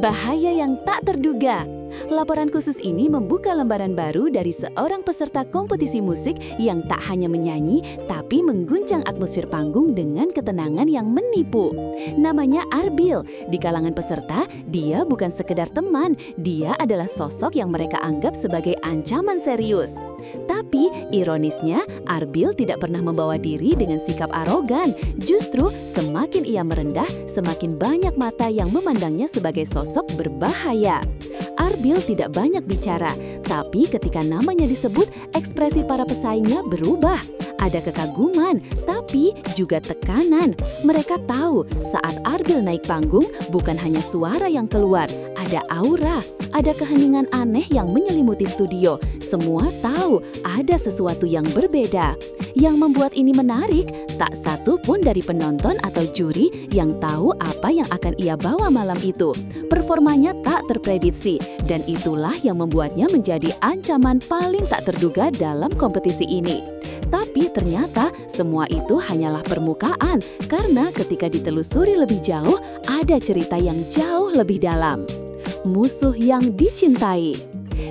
Bahaya yang tak terduga. Laporan khusus ini membuka lembaran baru dari seorang peserta kompetisi musik yang tak hanya menyanyi, tapi mengguncang atmosfer panggung dengan ketenangan yang menipu. Namanya Arbil. Di kalangan peserta, dia bukan sekedar teman, dia adalah sosok yang mereka anggap sebagai ancaman serius. Tapi, ironisnya, Arbil tidak pernah membawa diri dengan sikap arogan. Justru, semakin ia merendah, semakin banyak mata yang memandangnya sebagai sosok berbahaya. Arbil tidak banyak bicara, tapi ketika namanya disebut, ekspresi para pesaingnya berubah. Ada kekaguman, tapi juga tekanan. Mereka tahu saat Arbil naik panggung, bukan hanya suara yang keluar, ada aura, ada keheningan aneh yang menyelimuti studio. Semua tahu ada sesuatu yang berbeda. Yang membuat ini menarik, tak satu pun dari penonton atau juri yang tahu apa yang akan ia bawa malam itu. Performanya tak terprediksi, dan itulah yang membuatnya menjadi ancaman paling tak terduga dalam kompetisi ini. Tapi ternyata semua itu hanyalah permukaan, karena ketika ditelusuri lebih jauh, ada cerita yang jauh lebih dalam. Musuh yang dicintai.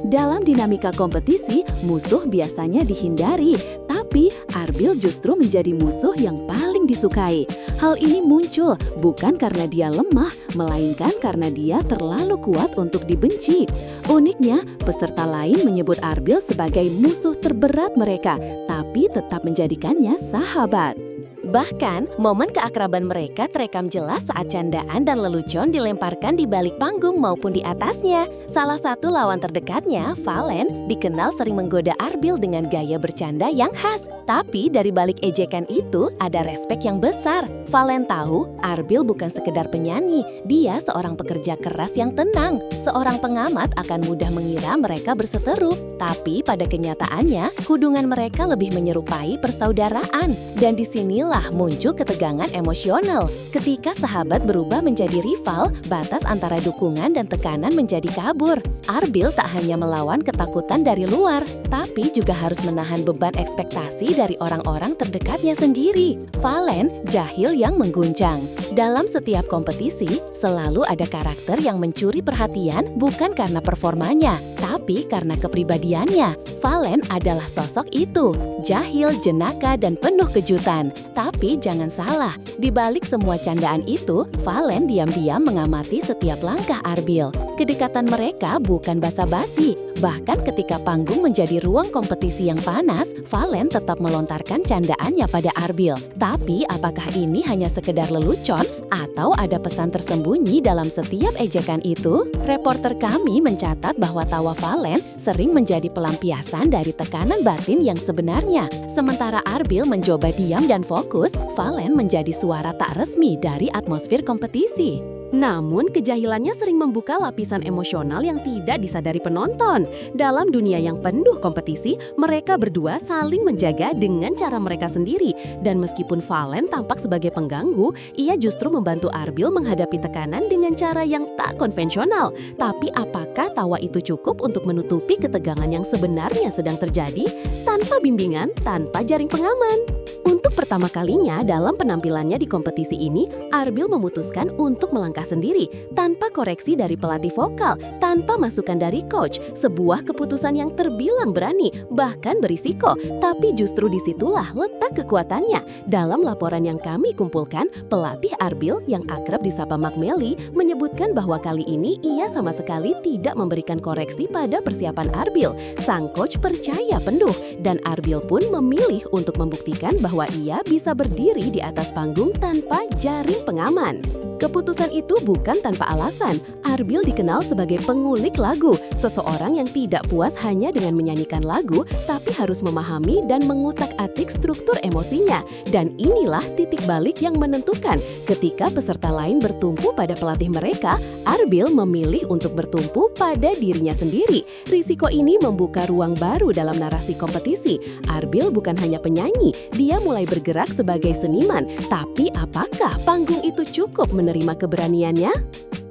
Dalam dinamika kompetisi, musuh biasanya dihindari, tapi Arbil justru menjadi musuh yang paling disukai. Hal ini muncul bukan karena dia lemah, melainkan karena dia terlalu kuat untuk dibenci. Uniknya, peserta lain menyebut Arbil sebagai musuh terberat mereka, tapi tetap menjadikannya sahabat. Bahkan, momen keakraban mereka terekam jelas saat candaan dan lelucon dilemparkan di balik panggung maupun di atasnya. Salah satu lawan terdekatnya, Valen, dikenal sering menggoda Arbil dengan gaya bercanda yang khas. Tapi dari balik ejekan itu, ada respek yang besar. Valen tahu, Arbil bukan sekedar penyanyi, dia seorang pekerja keras yang tenang. Seorang pengamat akan mudah mengira mereka berseteru, tapi pada kenyataannya, hubungan mereka lebih menyerupai persaudaraan. Dan disinilah muncul ketegangan emosional. Ketika sahabat berubah menjadi rival, batas antara dukungan dan tekanan menjadi kabur. Arbil tak hanya melawan ketakutan dari luar, tapi juga harus menahan beban ekspektasi dari orang-orang terdekatnya sendiri. Valen, jahil yang mengguncang. Dalam setiap kompetisi, selalu ada karakter yang mencuri perhatian bukan karena performanya, tapi karena kepribadiannya. Valen adalah sosok itu, jahil, jenaka, dan penuh kejutan. Tapi jangan salah, di balik semua candaan itu, Valen diam-diam mengamati setiap langkah Arbil. Kedekatan mereka bukan basa-basi. Bahkan ketika panggung menjadi ruang kompetisi yang panas, Valen tetap melontarkan candaannya pada Arbil. Tapi apakah ini hanya sekedar lelucon atau ada pesan tersembunyi dalam setiap ejekan itu? Reporter kami mencatat bahwa tawa Valen sering menjadi pelampiasan dari tekanan batin yang sebenarnya. Sementara Arbil mencoba diam dan fokus, Valen menjadi suara tak resmi dari atmosfer kompetisi. Namun, kejahilannya sering membuka lapisan emosional yang tidak disadari penonton. Dalam dunia yang penuh kompetisi, mereka berdua saling menjaga dengan cara mereka sendiri. Dan meskipun Valen tampak sebagai pengganggu, ia justru membantu Arbil menghadapi tekanan dengan cara yang tak konvensional. Tapi apakah tawa itu cukup untuk menutupi ketegangan yang sebenarnya sedang terjadi? Tanpa bimbingan, tanpa jaring pengaman. Untuk pertama kalinya dalam penampilannya di kompetisi ini, Arbil memutuskan untuk melangkah sendiri, tanpa koreksi dari pelatih vokal, tanpa masukan dari coach. Sebuah keputusan yang terbilang berani, bahkan berisiko, tapi justru disitulah letak kekuatannya. Dalam laporan yang kami kumpulkan, pelatih Arbil yang akrab disapa Makmeli menyebutkan bahwa kali ini ia sama sekali tidak memberikan koreksi pada persiapan Arbil. Sang coach percaya penuh, dan Arbil pun memilih untuk membuktikan bahwa ia bisa berdiri di atas panggung tanpa jaring pengaman. Keputusan itu bukan tanpa alasan. Arbil dikenal sebagai pengulik lagu, seseorang yang tidak puas hanya dengan menyanyikan lagu, tapi harus memahami dan mengutak-atik struktur emosinya. Dan inilah titik balik yang menentukan. Ketika peserta lain bertumpu pada pelatih mereka, Arbil memilih untuk bertumpu pada dirinya sendiri. Risiko ini membuka ruang baru dalam narasi kompetisi. Arbil bukan hanya penyanyi, dia mulai bergerak sebagai seniman. Tapi apakah panggung itu cukup menerima keberaniannya?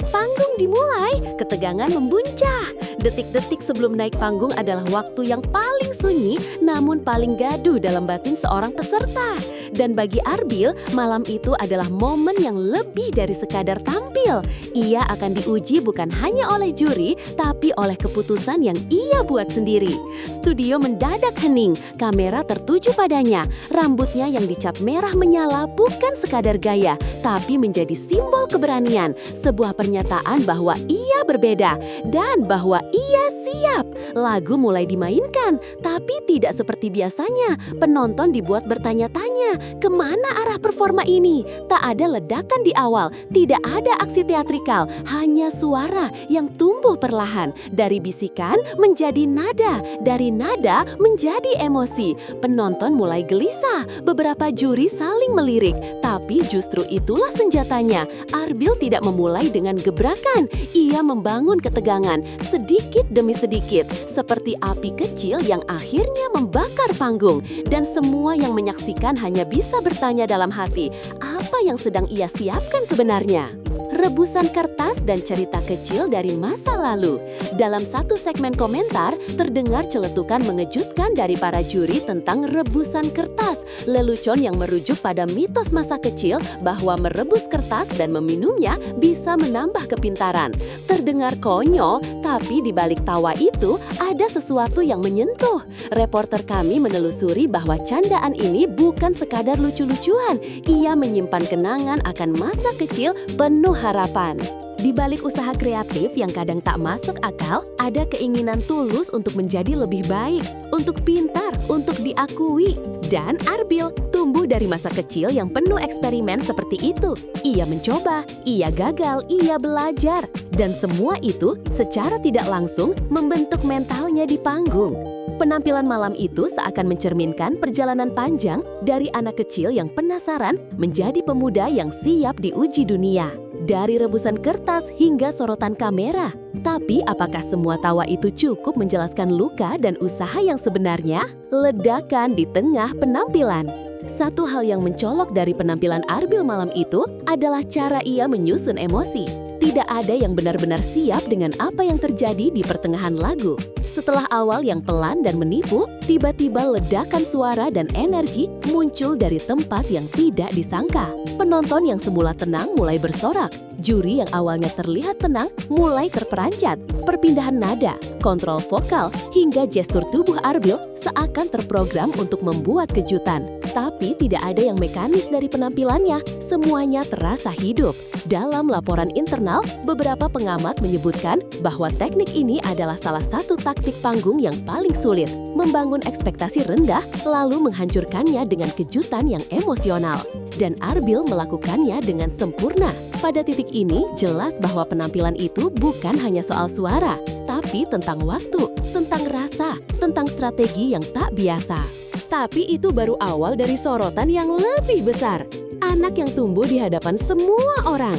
Panggung dimulai, ketegangan membuncah. Detik-detik sebelum naik panggung adalah waktu yang paling sunyi namun paling gaduh dalam batin seorang peserta. Dan bagi Arbil, malam itu adalah momen yang lebih dari sekadar tampil. Ia akan diuji bukan hanya oleh juri, tapi oleh keputusan yang ia buat sendiri. Studio mendadak hening, kamera tertuju padanya. Rambutnya yang dicap merah menyala bukan sekadar gaya, tapi menjadi simbol keberanian. Sebuah pernyataan bahwa ia berbeda dan bahwa ia siap. Lagu mulai dimainkan, tapi tidak seperti biasanya. Penonton dibuat bertanya-tanya, kemana arah performa ini? Tak ada ledakan di awal, tidak ada aksi teatrikal, hanya suara yang tumbuh perlahan. Dari bisikan menjadi nada, dari nada menjadi emosi. Penonton mulai gelisah, beberapa juri saling melirik, tapi justru itulah senjatanya. Arbil tidak memulai dengan gebrakan, ia membangun ketegangan sedikit demi sedikit, seperti api kecil yang akhirnya membakar panggung. Dan semua yang menyaksikan hanya bisa bertanya dalam hati, apa yang sedang ia siapkan sebenarnya? Rebusan kertas dan cerita kecil dari masa lalu. Dalam satu segmen komentar, terdengar celetukan mengejutkan dari para juri tentang rebusan kertas. Lelucon yang merujuk pada mitos masa kecil bahwa merebus kertas dan meminumnya bisa menambah kepintaran. Terdengar konyol, tapi di balik tawa itu ada sesuatu yang menyentuh. Reporter kami menelusuri bahwa candaan ini bukan sekadar lucu-lucuan. Ia menyimpan kenangan akan masa kecil penuh harapan. Di balik usaha kreatif yang kadang tak masuk akal, ada keinginan tulus untuk menjadi lebih baik, untuk pintar, untuk diakui. Dan Arbil tumbuh dari masa kecil yang penuh eksperimen seperti itu. Ia mencoba, ia gagal, ia belajar. Dan semua itu secara tidak langsung membentuk mentalnya di panggung. Penampilan malam itu seakan mencerminkan perjalanan panjang dari anak kecil yang penasaran menjadi pemuda yang siap diuji dunia. Dari rebusan kertas hingga sorotan kamera. Tapi apakah semua tawa itu cukup menjelaskan luka dan usaha yang sebenarnya? Ledakan di tengah penampilan. Satu hal yang mencolok dari penampilan Arbil malam itu adalah cara ia menyusun emosi. Tidak ada yang benar-benar siap dengan apa yang terjadi di pertengahan lagu. Setelah awal yang pelan dan menipu, tiba-tiba ledakan suara dan energi muncul dari tempat yang tidak disangka. Penonton yang semula tenang mulai bersorak. Juri yang awalnya terlihat tenang mulai terperanjat. Perpindahan nada, kontrol vokal, hingga gestur tubuh Arbil seakan terprogram untuk membuat kejutan. Tapi tidak ada yang mekanis dari penampilannya, semuanya terasa hidup. Dalam laporan internal, beberapa pengamat menyebutkan bahwa teknik ini adalah salah satu taktik panggung yang paling sulit, membangun ekspektasi rendah lalu menghancurkannya dengan kejutan yang emosional. Dan Arbil melakukannya dengan sempurna. Pada titik ini, jelas bahwa penampilan itu bukan hanya soal suara, tapi tentang waktu, tentang rasa, tentang strategi yang tak biasa. Tapi itu baru awal dari sorotan yang lebih besar. Anak yang tumbuh di hadapan semua orang.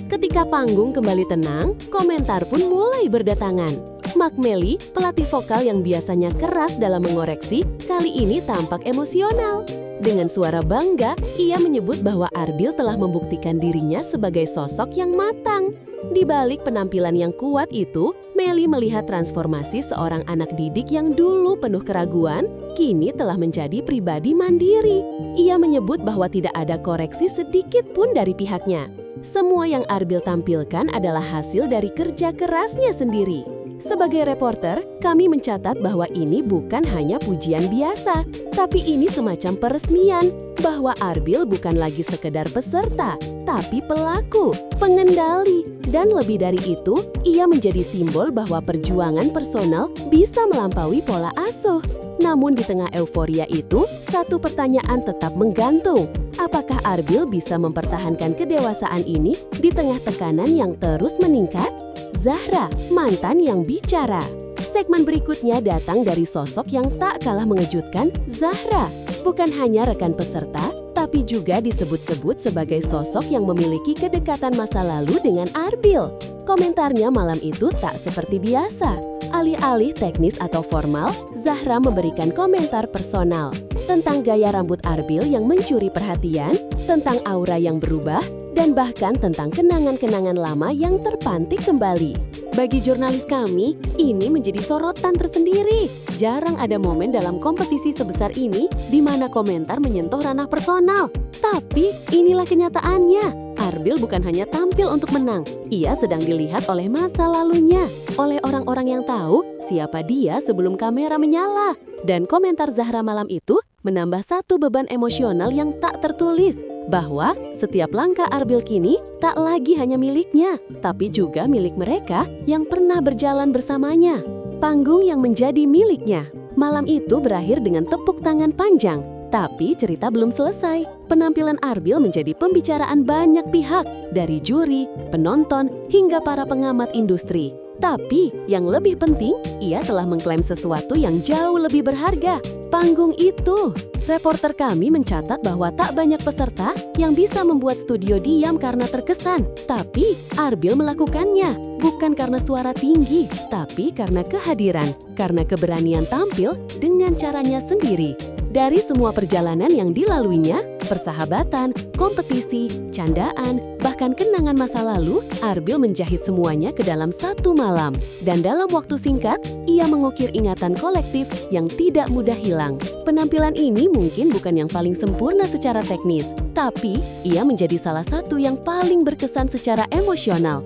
Ketika panggung kembali tenang, komentar pun mulai berdatangan. Mark Melly, pelatih vokal yang biasanya keras dalam mengoreksi, kali ini tampak emosional. Dengan suara bangga, ia menyebut bahwa Arbil telah membuktikan dirinya sebagai sosok yang matang. Di balik penampilan yang kuat itu, Melly melihat transformasi seorang anak didik yang dulu penuh keraguan, kini telah menjadi pribadi mandiri. Ia menyebut bahwa tidak ada koreksi sedikit pun dari pihaknya. Semua yang Arbil tampilkan adalah hasil dari kerja kerasnya sendiri. Sebagai reporter, kami mencatat bahwa ini bukan hanya pujian biasa, tapi ini semacam peresmian bahwa Arbil bukan lagi sekedar peserta, tapi pelaku, pengendali, dan lebih dari itu, ia menjadi simbol bahwa perjuangan personal bisa melampaui pola asuh. Namun di tengah euforia itu, satu pertanyaan tetap menggantung. Apakah Arbil bisa mempertahankan kedewasaan ini di tengah tekanan yang terus meningkat? Zahra, mantan yang bicara. Segmen berikutnya datang dari sosok yang tak kalah mengejutkan, Zahra. Bukan hanya rekan peserta, tapi juga disebut-sebut sebagai sosok yang memiliki kedekatan masa lalu dengan Arbil. Komentarnya malam itu tak seperti biasa. Alih-alih teknis atau formal, Zahra memberikan komentar personal tentang gaya rambut Arbil yang mencuri perhatian, tentang aura yang berubah, dan bahkan tentang kenangan-kenangan lama yang terpantik kembali. Bagi jurnalis kami, ini menjadi sorotan tersendiri. Jarang ada momen dalam kompetisi sebesar ini di mana komentar menyentuh ranah personal. Tapi inilah kenyataannya. Arbil bukan hanya tampil untuk menang. Ia sedang dilihat oleh masa lalunya, oleh orang-orang yang tahu siapa dia sebelum kamera menyala. Dan komentar Zahra malam itu menambah satu beban emosional yang tak tertulis, bahwa setiap langkah Arbil kini tak lagi hanya miliknya, tapi juga milik mereka yang pernah berjalan bersamanya. Panggung yang menjadi miliknya. Malam itu berakhir dengan tepuk tangan panjang, tapi cerita belum selesai. Penampilan Arbil menjadi pembicaraan banyak pihak, dari juri, penonton, hingga para pengamat industri. Tapi yang lebih penting, ia telah mengklaim sesuatu yang jauh lebih berharga, panggung itu. Reporter kami mencatat bahwa tak banyak peserta yang bisa membuat studio diam karena terkesan. Tapi Arbil melakukannya, bukan karena suara tinggi, tapi karena kehadiran, karena keberanian tampil dengan caranya sendiri. Dari semua perjalanan yang dilaluinya, persahabatan, kompetisi, candaan, bahkan kenangan masa lalu, Arbil menjahit semuanya ke dalam satu malam. Dan dalam waktu singkat, ia mengukir ingatan kolektif yang tidak mudah hilang. Penampilan ini mungkin bukan yang paling sempurna secara teknis, tapi ia menjadi salah satu yang paling berkesan secara emosional.